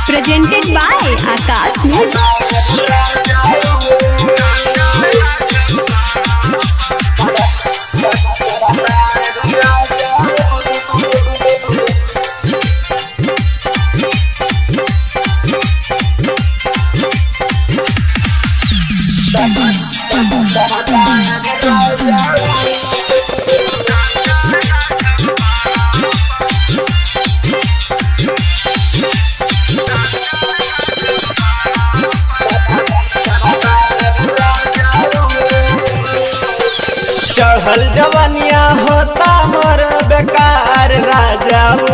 Presented by Akash Music. चढ़ल जवनिया होता मोर बेकार राजाऊ,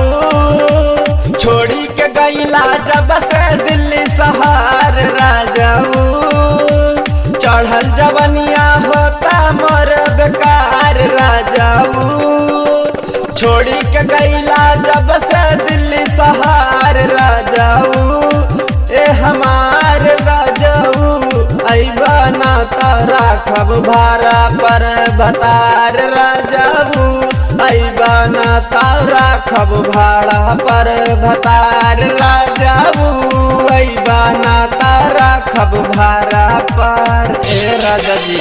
छोड़ी के गईला जब से दिल्ली शहर राजाऊ। चढ़ल जवनिया होता मोर बेकार राजाऊ, छोड़ी के गईला जब से दिल्ली शहर राजाऊ। ए हमार राजाऊ अइबा ना तारा खब भारा पर बतार राजाऊ, अइबा ना तारा खब भाड़ा पर भतार राजाऊ, अइबा ना तारा खब भाड़ा पर। ए राजा जी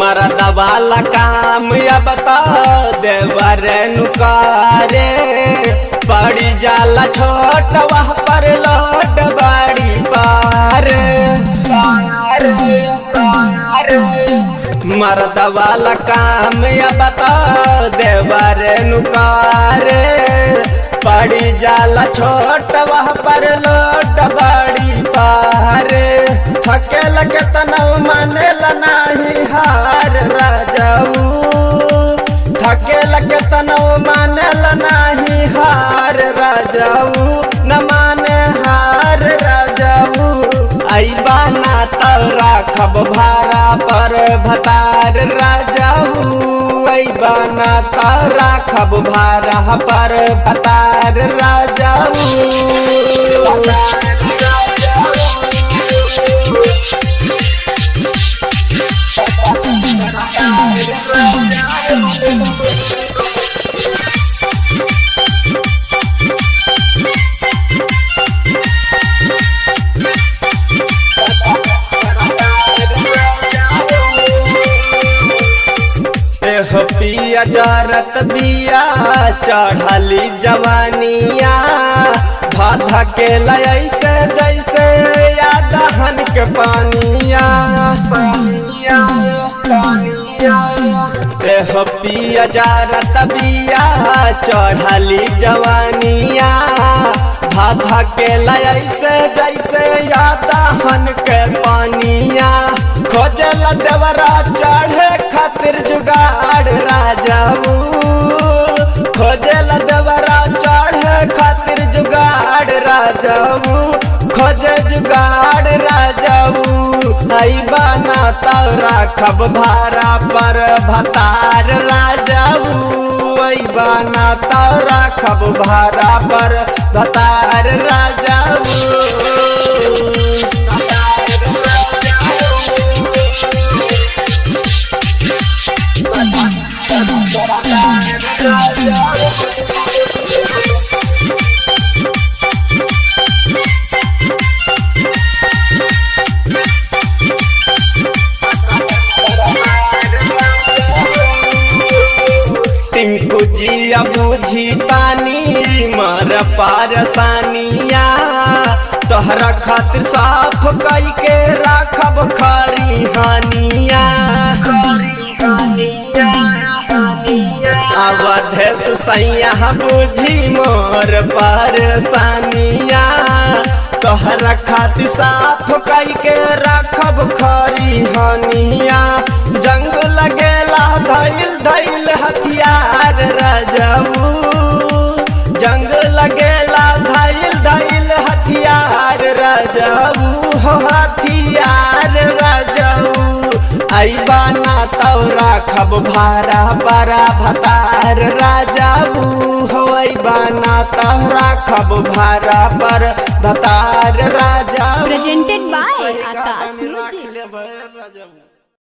मरद वाला काम या बता देवर नुकारे, पड़ी जाला छोट वह पर लोट बाड़ी पार। मरद वाला काम या बता देवर नुकारे, पड़ी जाला छोट वह पर लोट बाड़ी पार। थकेल के तनव मानेल नाही हार राजाऊ, थकेल के तनव मानेल नाही हार राजाऊ, न माने हार राजाऊ। अइबा ना तोरा खब भारा पर भतार राजाऊ, अइबा ना तोरा खब भारा पर भतार राजाऊ। पिया जारत बिया चढ़ली जवानिया, भाधा के लैसे जैसे यादहन के पानिया पानिया पानिया। देह पिया जारत बिया चढ़ली जवानिया, भाधा के लैसे जैसे यादहन के पानिया। खोजल देवरा चढ़े खातिर जुगाड़ राजाऊ, खोजल देवरा चढ़े खातिर जुगाड़ राजाऊ, खोजे जुगाड़ राजाऊ। अइबा ना तोरा खब भारा पर भतार राजाऊ, अइबा ना तोरा खब भारा पर भतार राजाऊ। टिंकू जिया बुझी तानी मर पारसानिया, तोहरा खातिर साफ कई के राखब खरी हानिया। अवधेश सैया बुझी मोर पारसानिया, तोहरा खातिर साफ कई के राखब खरी हानिया। जंग लगेला धैल धैल हथियार राजाऊ, जंग लगेला धैल धैल हथियार राजाऊ, हो हथियार आई बाना तो राखब भारा बड़ा भतार राजाऊ हवाई बाना तो राखब भारा पर भतार राजा Presented by Akash Music. राजाऊ।